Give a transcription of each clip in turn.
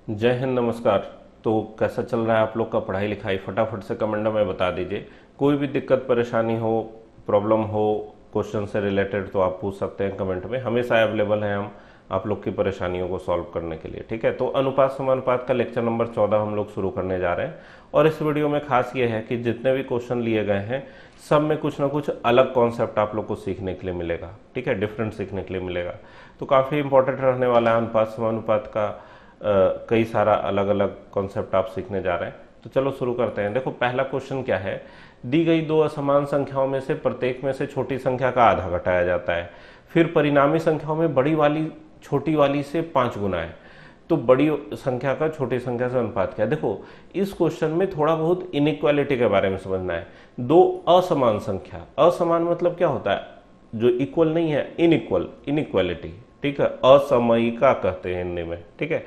जय हिंद, नमस्कार। तो कैसा चल रहा है आप लोग का पढ़ाई लिखाई? फटाफट से कमेंट में बता दीजिए। कोई भी दिक्कत परेशानी हो, प्रॉब्लम हो क्वेश्चन से रिलेटेड, तो आप पूछ सकते हैं कमेंट में। हमेशा अवेलेबल हैं हम आप लोग की परेशानियों को सॉल्व करने के लिए। ठीक है, तो अनुपात समानुपात का लेक्चर नंबर 14 हम लोग शुरू करने जा रहे हैं। और इस वीडियो में खास ये है कि जितने भी क्वेश्चन लिए गए हैं सब में कुछ ना कुछ अलग कॉन्सेप्ट आप लोग को सीखने के लिए मिलेगा। ठीक है, डिफरेंट सीखने के लिए मिलेगा। तो काफ़ी इंपॉर्टेंट रहने वाला है अनुपात समानुपात का। कई सारा अलग अलग कॉन्सेप्ट आप सीखने जा रहे हैं। तो चलो शुरू करते हैं। देखो, पहला क्वेश्चन क्या है। दी गई दो असमान संख्याओं में से प्रत्येक में से छोटी संख्या का आधा घटाया जाता है, फिर परिणामी संख्याओं में बड़ी वाली छोटी वाली से 5 गुना है, तो बड़ी संख्या का छोटी संख्या से अनुपात क्या है। देखो, इस क्वेश्चन में थोड़ा बहुत इनइक्वालिटी के बारे में समझना है। दो असमान संख्या, असमान मतलब क्या होता है, जो इक्वल नहीं है, इनइक्वल, इनइक्वालिटी। ठीक है, असमयिका कहते हैं हिंदी में। ठीक है,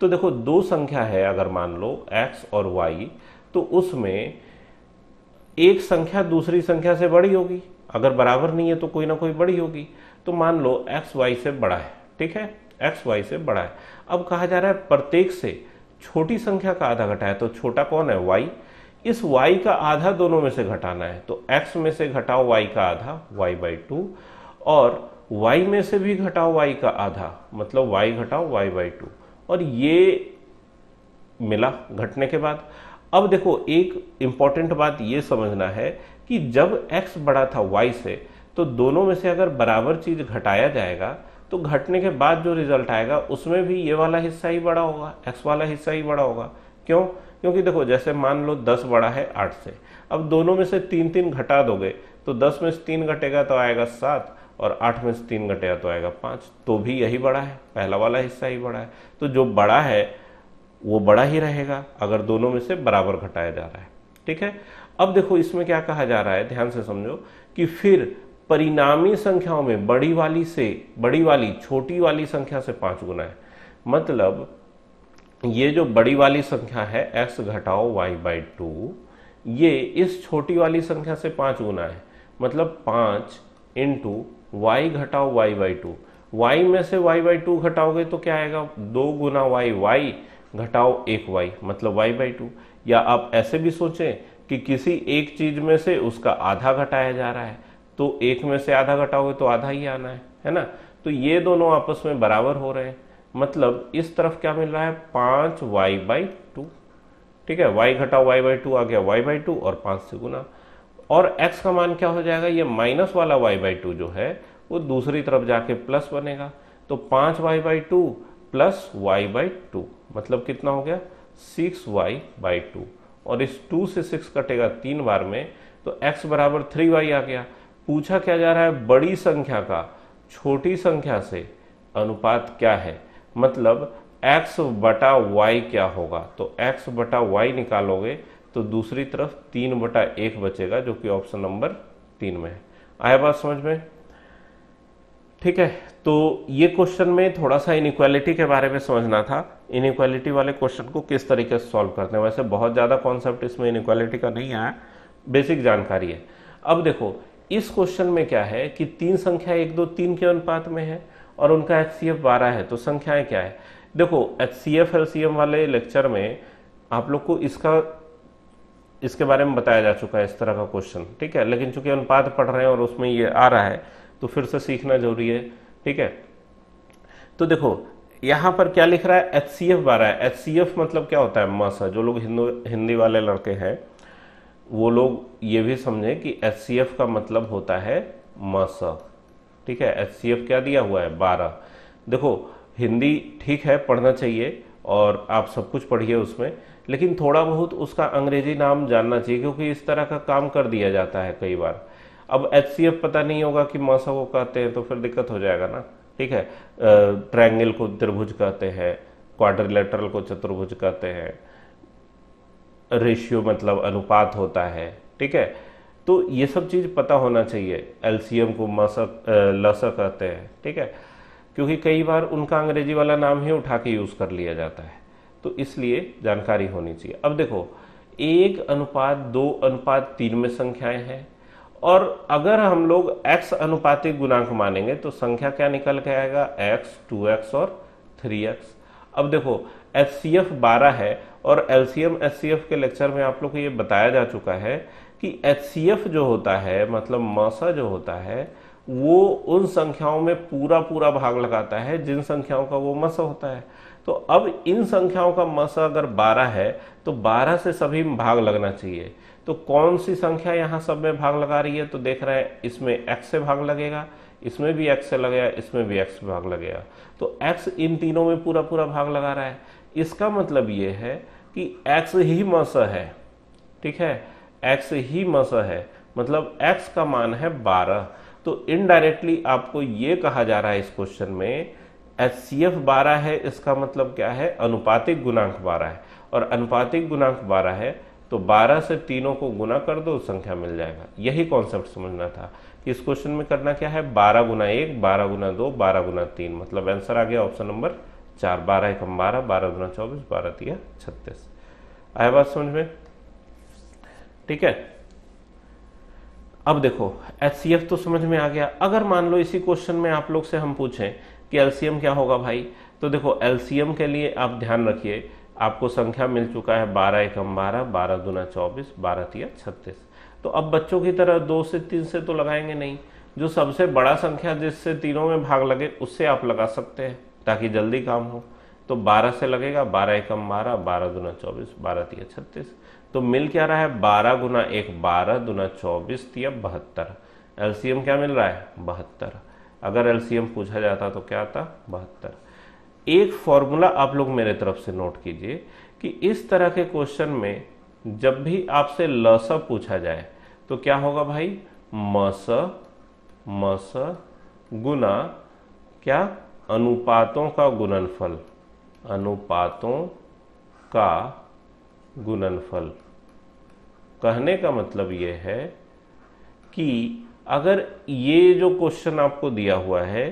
तो देखो दो संख्या है, अगर मान लो x और y, तो उसमें एक संख्या दूसरी संख्या से बड़ी होगी। अगर बराबर नहीं है तो कोई ना कोई बड़ी होगी। तो मान लो x y से बड़ा है। ठीक है, x y से बड़ा है। अब कहा जा रहा है प्रत्येक से छोटी संख्या का आधा घटाए, तो छोटा कौन है, y। इस y का आधा दोनों में से घटाना है, तो x में से घटाओ y का आधा, y/2, और y में से भी घटाओ y का आधा, मतलब y घटाओ y/2, और ये मिला घटने के बाद। अब देखो, एक इंपॉर्टेंट बात ये समझना है कि जब x बड़ा था y से, तो दोनों में से अगर बराबर चीज घटाया जाएगा तो घटने के बाद जो रिजल्ट आएगा उसमें भी ये वाला हिस्सा ही बड़ा होगा, x वाला हिस्सा ही बड़ा होगा। क्यों? क्योंकि देखो, जैसे मान लो 10 बड़ा है 8 से, अब दोनों में से 3 घटा दोगे, तो 10 में से 3 घटेगा तो आएगा 7, और 8 में से 3 घटेगा तो आएगा 5, तो भी यही बड़ा है, पहला वाला हिस्सा ही बड़ा है। तो जो बड़ा है वो बड़ा ही रहेगा अगर दोनों में से बराबर घटाया जा रहा है। ठीक है, अब देखो इसमें क्या कहा जा रहा है, ध्यान से समझो कि फिर परिणामी संख्याओं में बड़ी वाली छोटी वाली संख्या से 5 गुना है। मतलब ये जो बड़ी वाली संख्या है x घटाओ y/2, ये इस छोटी वाली संख्या से 5 गुना है। मतलब 5 इंटू वाई घटाओ y/2। y में से y/2 घटाओगे तो क्या आएगा, 2 गुना y घटाओ 1y, मतलब y/2। या आप ऐसे भी सोचें कि किसी एक चीज में से उसका आधा घटाया जा रहा है, तो एक में से आधा घटाओगे तो आधा ही आना है ना। तो ये दोनों आपस में बराबर हो रहे हैं। मतलब इस तरफ क्या मिल रहा है, 5y/2। ठीक है, y घटाओ y/2 आ गया y/2, और 5 से गुना। और x का मान क्या हो जाएगा, ये माइनस वाला y/2 जो है वो दूसरी तरफ जाके प्लस बनेगा। तो 5y/2 प्लस y/2, मतलब कितना हो गया, 6y/2। और इस 2 से 6 कटेगा 3 बार में, तो x बराबर 3y आ गया। पूछा क्या जा रहा है, बड़ी संख्या का छोटी संख्या से अनुपात क्या है। मतलब x बटा y क्या होगा, तो x बटा y निकालोगे तो दूसरी तरफ 3/1 बचेगा, जो कि ऑप्शन नंबर 3 में है। आया बात समझ में? ठीक है, तो ये क्वेश्चन में थोड़ा सा इनइक्वालिटी के बारे में समझना था। इनइक्वालिटी वाले क्वेश्चन को किस तरीके से सॉल्व करते हैं। वैसे बहुत ज़्यादा कॉन्सेप्ट इसमें इनइक्वालिटी का नहीं है, बेसिक जानकारी है। अब देखो, इस क्वेश्चन में क्या है कि तीन संख्या 1 2 3 के अनुपात में है और उनका HCF 12 है। तो संख्याएं क्या है, देखो HCF LCM वाले लेक्चर में आप लोग को इसके बारे में बताया जा चुका है, इस तरह का क्वेश्चन। ठीक है, लेकिन चूंकि अनुपात पढ़ रहे हैं और उसमें ये आ रहा है तो फिर से सीखना जरूरी है। ठीक है, तो देखो यहां पर क्या लिख रहा है, HCF 12 है। HCF मतलब क्या होता है, मस। जो लोग हिंदी वाले लड़के हैं वो लोग ये भी समझे कि HCF का मतलब होता है मस। ठीक है, HCF क्या दिया हुआ है, 12। देखो हिंदी ठीक है, पढ़ना चाहिए और आप सब कुछ पढ़िए उसमें, लेकिन थोड़ा बहुत उसका अंग्रेजी नाम जानना चाहिए, क्योंकि इस तरह का काम कर दिया जाता है कई बार। अब HCF पता नहीं होगा कि मसा को कहते हैं तो फिर दिक्कत हो जाएगा ना। ठीक है, ट्रायंगल को त्रिभुज कहते हैं, क्वाड्रिलेटरल को चतुर्भुज कहते हैं, रेशियो मतलब अनुपात होता है। ठीक है, तो ये सब चीज पता होना चाहिए। LCM को लसा कहते हैं। ठीक है, क्योंकि कई बार उनका अंग्रेजी वाला नाम ही उठा के यूज कर लिया जाता है, तो इसलिए जानकारी होनी चाहिए। अब देखो, 1:2:3 में संख्याएं हैं, और अगर हम लोग x अनुपातिक गुणांक मानेंगे तो संख्या क्या निकल के आएगा, x 2x और 3x। अब देखो HCF 12 है और LCM HCF के लेक्चर में आप लोग को ये बताया जा चुका है कि HCF जो होता है मतलब मसा जो होता है वो उन संख्याओं में पूरा पूरा भाग लगाता है जिन संख्याओं का वो मसा होता है। तो अब इन संख्याओं का मसा अगर 12 है तो 12 से सभी में भाग लगना चाहिए। तो कौन सी संख्या यहाँ सब में भाग लगा रही है? तो देख रहे हैं इसमें x से भाग लगेगा, इसमें भी x से लगेगा, इसमें भी x से भाग लगेगा। तो x इन तीनों में पूरा पूरा भाग लगा रहा है। इसका मतलब ये है कि x ही मसा है, ठीक है, x ही मसा है, मतलब x का मान है 12। तो इनडायरेक्टली आपको ये कहा जा रहा है इस क्वेश्चन में HCF 12 है, इसका मतलब क्या है? अनुपातिक गुणांक 12 है, और अनुपातिक गुणांक 12 है तो 12 से तीनों को गुना कर दो, संख्या मिल जाएगा। यही कॉन्सेप्ट समझना था कि इस क्वेश्चन में करना क्या है, 12 गुना 1, 12 गुना 2, 12 गुना 3, मतलब आंसर आ गया ऑप्शन नंबर 4। 12 एकम 12, 12 गुना 24, 12 तिया 36। आया बात समझ में? ठीक है। अब देखो HCF तो समझ में आ गया। अगर मान लो इसी क्वेश्चन में आप लोग से हम पूछें कि LCM क्या होगा भाई, तो देखो LCM के लिए आप ध्यान रखिए, आपको संख्या मिल चुका है 12 एकम 12, 12 दूना 24, 12 तिया 36। तो अब बच्चों की तरह 2 से 3 से तो लगाएंगे नहीं, जो सबसे बड़ा संख्या जिससे तीनों में भाग लगे उससे आप लगा सकते हैं ताकि जल्दी काम हो। तो 12 से लगेगा, 12 एकम 12, 12 दूना 24, 12 तिया 36। तो मिल क्या रहा है, 12 गुना 1 12 दूना 24 तिया 72। LCM क्या मिल रहा है, 72। अगर LCM पूछा जाता तो क्या आता, 72। एक फॉर्मूला आप लोग मेरे तरफ से नोट कीजिए कि इस तरह के क्वेश्चन में जब भी आपसे लसा पूछा जाए तो क्या होगा भाई, मस गुना क्या, अनुपातों का गुणनफल, अनुपातों का गुणनफल। कहने का मतलब ये है कि अगर ये जो क्वेश्चन आपको दिया हुआ है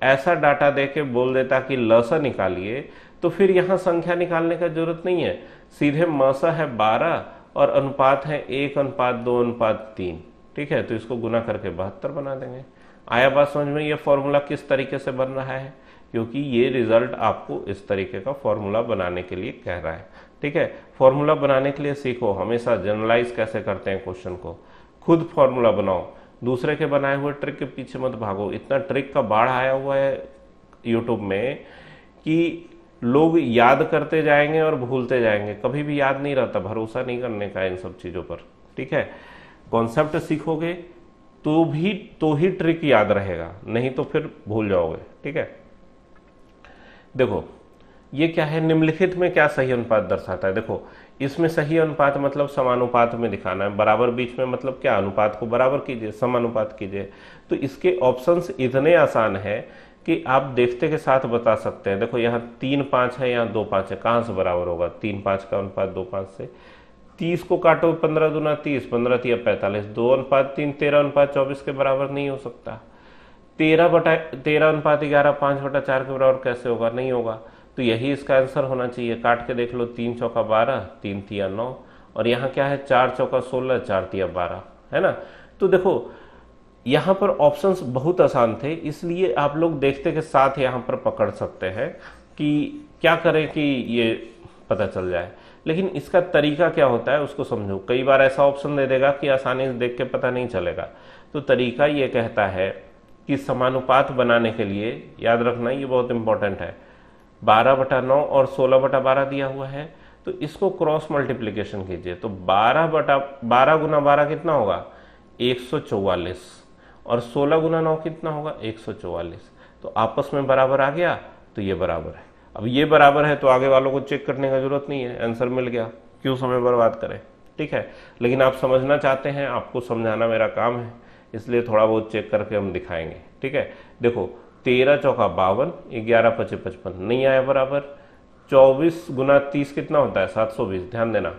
ऐसा डाटा देके बोल देता कि लसा निकालिए, तो फिर यहां संख्या निकालने का जरूरत नहीं है, सीधे मसा है 12 और अनुपात है 1:2:3, ठीक है, तो इसको गुना करके 72 बना देंगे। आया बात समझ में? ये फॉर्मूला किस तरीके से बन रहा है, क्योंकि ये रिजल्ट आपको इस तरीके का फॉर्मूला बनाने के लिए कह रहा है। ठीक है, फॉर्मूला बनाने के लिए सीखो, हमेशा जनरलाइज कैसे करते हैं क्वेश्चन को, खुद फॉर्मूला बनाओ, दूसरे के बनाए हुए ट्रिक के पीछे मत भागो। इतना ट्रिक का बाढ़ आया हुआ है यूट्यूब में कि लोग याद करते जाएंगे और भूलते जाएंगे, कभी भी याद नहीं रहता। भरोसा नहीं करने का इन सब चीजों पर, ठीक है। कॉन्सेप्ट सीखोगे तो ही ट्रिक याद रहेगा, नहीं तो फिर भूल जाओगे, ठीक है। देखो ये क्या है, निम्नलिखित में क्या सही अनुपात दर्शाता है। देखो इसमें सही अनुपात मतलब समानुपात में दिखाना है, बराबर बीच में मतलब क्या, अनुपात को बराबर कीजिए, समानुपात कीजिए। तो इसके ऑप्शंस इतने आसान है कि आप देखते के साथ बता सकते हैं। देखो यहाँ 3:5 है, यहाँ 2:5 है, कहाँ से बराबर होगा, 3:5 का अनुपात 2:5 से। 30 को काटो, 15 दूना 30, 15 तिया 45, 2:3, 13:24 के बराबर नहीं हो सकता। 13:11, 5/4 के बराबर कैसे होगा, नहीं होगा। तो यही इसका आंसर होना चाहिए। काट के देख लो, 3 चौका 12, 3 तिया 9, और यहाँ क्या है, 4 चौका 16, 4 तिया 12, है ना। तो देखो यहाँ पर ऑप्शंस बहुत आसान थे, इसलिए आप लोग देखते के साथ यहाँ पर पकड़ सकते हैं कि क्या करें कि ये पता चल जाए। लेकिन इसका तरीका क्या होता है उसको समझो। कई बार ऐसा ऑप्शन दे देगा कि आसानी से देख के पता नहीं चलेगा। तो तरीका ये कहता है कि समानुपात बनाने के लिए, याद रखना ये बहुत इंपॉर्टेंट है, 12/9 और 16/12 दिया हुआ है, तो इसको क्रॉस मल्टीप्लीकेशन कीजिए। तो 12 गुना 12 कितना होगा, 144, और 16 गुना 9 कितना होगा, 144। तो आपस में बराबर आ गया, तो ये बराबर है। अब ये बराबर है तो आगे वालों को चेक करने का जरूरत नहीं है, आंसर मिल गया, क्यों समय बर्बाद करें, ठीक है। लेकिन आप समझना चाहते हैं, आपको समझाना मेरा काम है, इसलिए थोड़ा बहुत चेक करके हम दिखाएंगे, ठीक है। देखो 13 चौका 52, 11 पचे 55, नहीं आया बराबर। 24 गुना 30 कितना होता है, 720, ध्यान देना।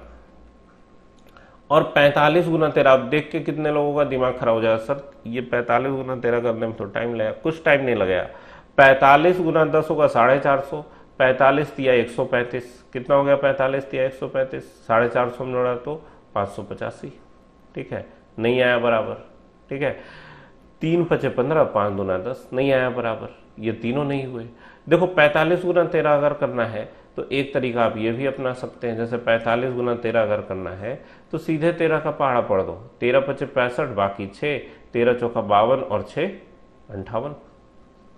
और 45 गुना 13, आप देख के कितने लोगों का दिमाग खराब हो जाएगा, सर ये 45 गुना 13 करने में तो टाइम लगेगा। कुछ टाइम नहीं लगेगा। 45 गुना 10 होगा 450, 45 तिया 135, कितना हो गया, 45 तिया 135, 450 में जोड़ा तो 585, ठीक है, नहीं आया बराबर, ठीक है। 3 पचे 15, 5 दूना 10, नहीं आया बराबर, ये तीनों नहीं हुए। देखो 45 गुना 13 अगर करना है तो एक तरीका आप ये भी अपना सकते हैं, जैसे 45 गुना 13 अगर करना है तो सीधे 13 का पहाड़ा पढ़ दो, 13 × 5 = 65, बाकी 6, 13 × 4 = 52 और 6 = 58।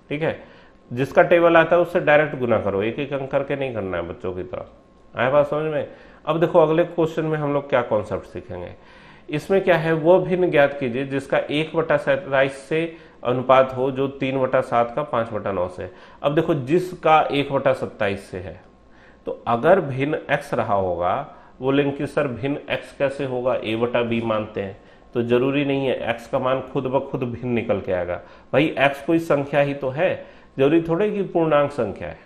ठीक है, जिसका टेबल आता है उससे डायरेक्ट गुना करो, एक एक अंक करके नहीं करना है बच्चों की तरह। आए बात समझ में? अब देखो अगले क्वेश्चन में हम लोग क्या कॉन्सेप्ट सीखेंगे। इसमें क्या है, वो भिन्न ज्ञात कीजिए जिसका 1/27 से अनुपात हो जो 3/7 का 5/9 से। अब देखो जिसका 1/27 से है, तो अगर भिन्न x रहा होगा, बोलेंगे कि सर भिन्न x कैसे होगा, a/b मानते हैं, तो जरूरी नहीं है x का मान खुद ब खुद भिन्न निकल के आएगा। भाई x कोई संख्या ही तो है, जरूरी थोड़े कि पूर्णांक संख्या है।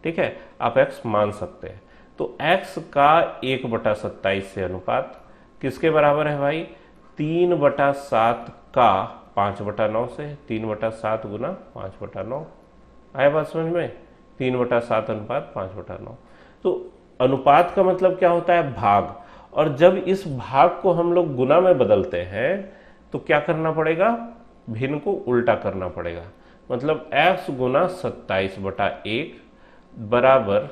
ठीक है, आप x मान सकते हैं। तो x का 1/27 से अनुपात किसके बराबर है भाई, 3/7 का 5/9 से, 3/7 गुना 5/9। आया बात समझ में? 3/7 अनुपात 5/9। तो अनुपात का मतलब क्या होता है, भाग। और जब इस भाग को हम लोग गुना में बदलते हैं तो क्या करना पड़ेगा, भिन्न को उल्टा करना पड़ेगा। मतलब x गुना 27/1 बराबर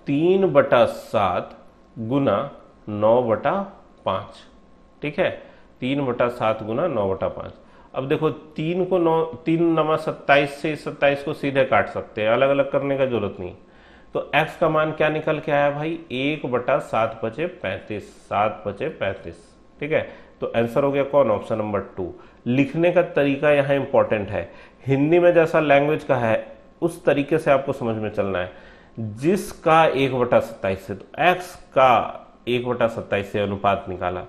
3/7 गुना 9/5। ठीक है, 3/7 गुना 9/5। अब देखो 3 को 9, 3 × 27 से 27 को सीधे काट सकते हैं, अलग अलग करने का जरूरत नहीं। तो x का मान क्या निकल के आया भाई, 1/7 = 35, 7 × 35। ठीक है, तो आंसर हो गया कौन, ऑप्शन नंबर 2। लिखने का तरीका यहाँ इंपॉर्टेंट है, हिंदी में जैसा लैंग्वेज का है उस तरीके से आपको समझ में चलना है। जिसका 1/27 से, तो x का 1/27 से अनुपात निकाला।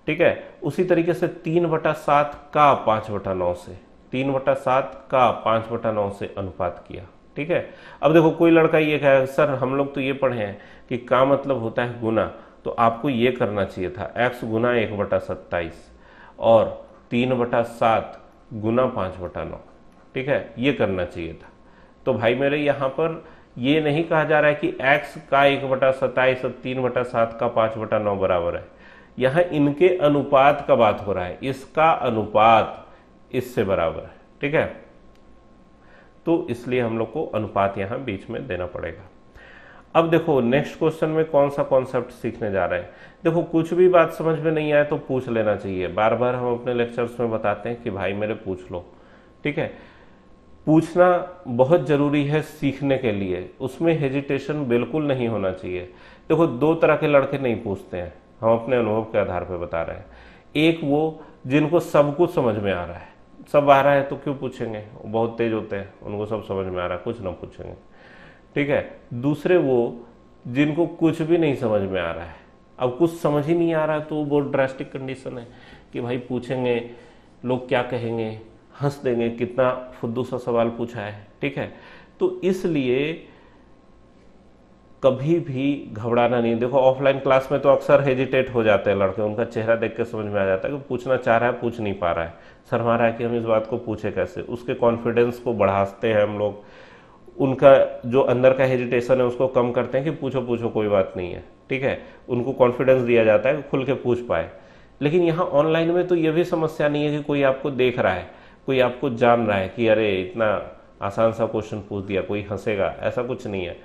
ठीक है, उसी तरीके से 3/7 का 5/9 से, 3/7 का 5/9 से अनुपात किया। ठीक है, अब देखो कोई लड़का ये कहे सर हम लोग तो ये पढ़े हैं कि का मतलब होता है गुना, तो आपको ये करना चाहिए था x गुना 1/27 और 3/7 गुना 5/9। ठीक है, ये करना चाहिए था। तो भाई मेरे यहाँ पर ये नहीं कहा जा रहा है कि x का 1/27 और 3/7 का 5/9 बराबर है, यहाँ इनके अनुपात का बात हो रहा है, इसका अनुपात इससे बराबर है। ठीक है, तो इसलिए हम लोग को अनुपात यहाँ बीच में देना पड़ेगा। अब देखो नेक्स्ट क्वेश्चन में कौन सा कॉन्सेप्ट सीखने जा रहे हैं। देखो कुछ भी बात समझ में नहीं आए तो पूछ लेना चाहिए, बार बार हम अपने लेक्चर्स में बताते हैं कि भाई मेरे पूछ लो। ठीक है, पूछना बहुत जरूरी है सीखने के लिए, उसमें हेजिटेशन बिल्कुल नहीं होना चाहिए। देखो दो तरह के लड़के नहीं पूछते हैं, हम अपने अनुभव के आधार पर बता रहे हैं। एक वो जिनको सब कुछ समझ में आ रहा है, सब आ रहा है तो क्यों पूछेंगे, वो बहुत तेज होते हैं, उनको सब समझ में आ रहा है, कुछ ना पूछेंगे। ठीक है, दूसरे वो जिनको कुछ भी नहीं समझ में आ रहा है, अब कुछ समझ ही नहीं आ रहा है तो बहुत ड्रास्टिक कंडीशन है कि भाई पूछेंगे लोग क्या कहेंगे, हंस देंगे, कितना फुद्दू सा सवाल पूछा है। ठीक है, तो इसलिए कभी भी घबराना नहीं। देखो ऑफलाइन क्लास में तो अक्सर हेजिटेट हो जाते हैं लड़के, उनका चेहरा देख के समझ में आ जाता है कि पूछना चाह रहा है पूछ नहीं पा रहा है, शर्मा रहा है कि हम इस बात को पूछे कैसे। उसके कॉन्फिडेंस को बढ़ाते हैं हम लोग, उनका जो अंदर का हेजिटेशन है उसको कम करते हैं कि पूछो पूछो कोई बात नहीं है। ठीक है, उनको कॉन्फिडेंस दिया जाता है कि खुल के पूछ पाए। लेकिन यहाँ ऑनलाइन में तो ये भी समस्या नहीं है कि कोई आपको देख रहा है, कोई आपको जान रहा है कि अरे इतना आसान सा क्वेश्चन पूछ दिया, कोई हंसेगा, ऐसा कुछ नहीं है।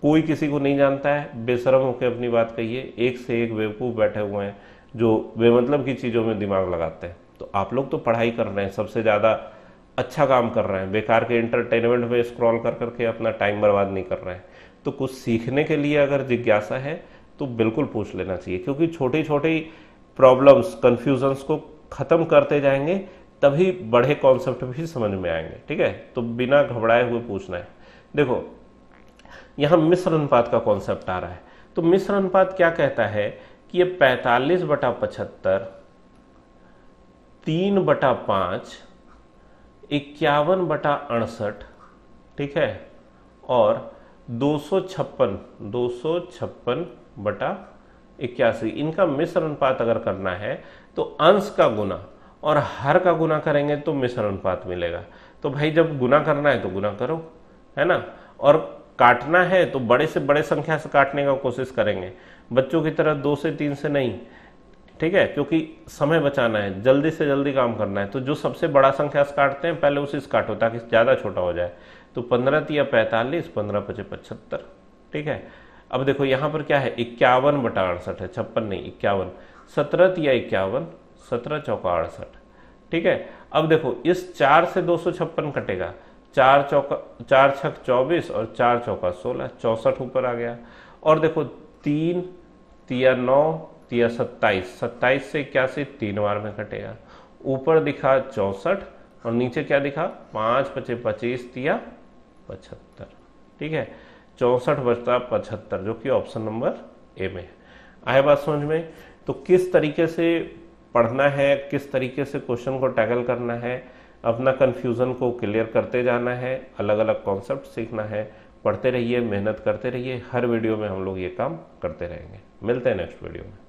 कोई किसी को नहीं जानता है, बेशरम होकर अपनी बात कहिए। एक से एक बेवकूफ़ बैठे हुए हैं जो बेमतलब की चीज़ों में दिमाग लगाते हैं। तो आप लोग तो पढ़ाई कर रहे हैं, सबसे ज़्यादा अच्छा काम कर रहे हैं, बेकार के एंटरटेनमेंट में स्क्रॉल कर करके अपना टाइम बर्बाद नहीं कर रहे हैं। तो कुछ सीखने के लिए अगर जिज्ञासा है तो बिल्कुल पूछ लेना चाहिए, क्योंकि छोटी छोटी प्रॉब्लम्स, कन्फ्यूजन्स को ख़त्म करते जाएंगे तभी बड़े कॉन्सेप्ट भी समझ में आएंगे। ठीक है, तो बिना घबराए हुए पूछना है। देखो यहाँ मिश्र अनुपात का कॉन्सेप्ट आ रहा है, तो मिश्र अनुपात क्या कहता है कि ये 45/75, 3/5, 51/68, ठीक है, और 256/81, इनका मिश्र अनुपात अगर करना है तो अंश का गुना और हर का गुना करेंगे तो मिश्र अनुपात मिलेगा। तो भाई जब गुना करना है तो गुना करो, है ना, और काटना है तो बड़े से बड़े संख्या से काटने का कोशिश करेंगे, बच्चों की तरह 2 से 3 से नहीं। ठीक है, क्योंकि समय बचाना है, जल्दी से जल्दी काम करना है। तो जो सबसे बड़ा संख्या से काटते हैं पहले उसी से काटो ताकि ज़्यादा छोटा हो जाए। तो 15 तिया 45, 15 पचे 75। ठीक है, अब देखो यहाँ पर क्या है, 51/68 है, 56 नहीं 51। 17 तिया 51, 17 चौका 68। ठीक है, अब देखो इस 4 से 256 कटेगा, 4 छक 24 और 4 चौका 16, 64 ऊपर आ गया। और देखो 3 तिया 9 तिया 27, 27 से 81 3 बार में कटेगा, ऊपर दिखा 64 और नीचे क्या दिखा 5 पचे 25 तिया 75। ठीक है, 64 बचता 75, जो कि ऑप्शन नंबर ए में है। आए बात समझ में? तो किस तरीके से पढ़ना है, किस तरीके से क्वेश्चन को टैकल करना है, अपना कंफ्यूजन को क्लियर करते जाना है, अलग अलग कॉन्सेप्ट सीखना है। पढ़ते रहिए, मेहनत करते रहिए, हर वीडियो में हम लोग ये काम करते रहेंगे। मिलते हैं नेक्स्ट वीडियो में।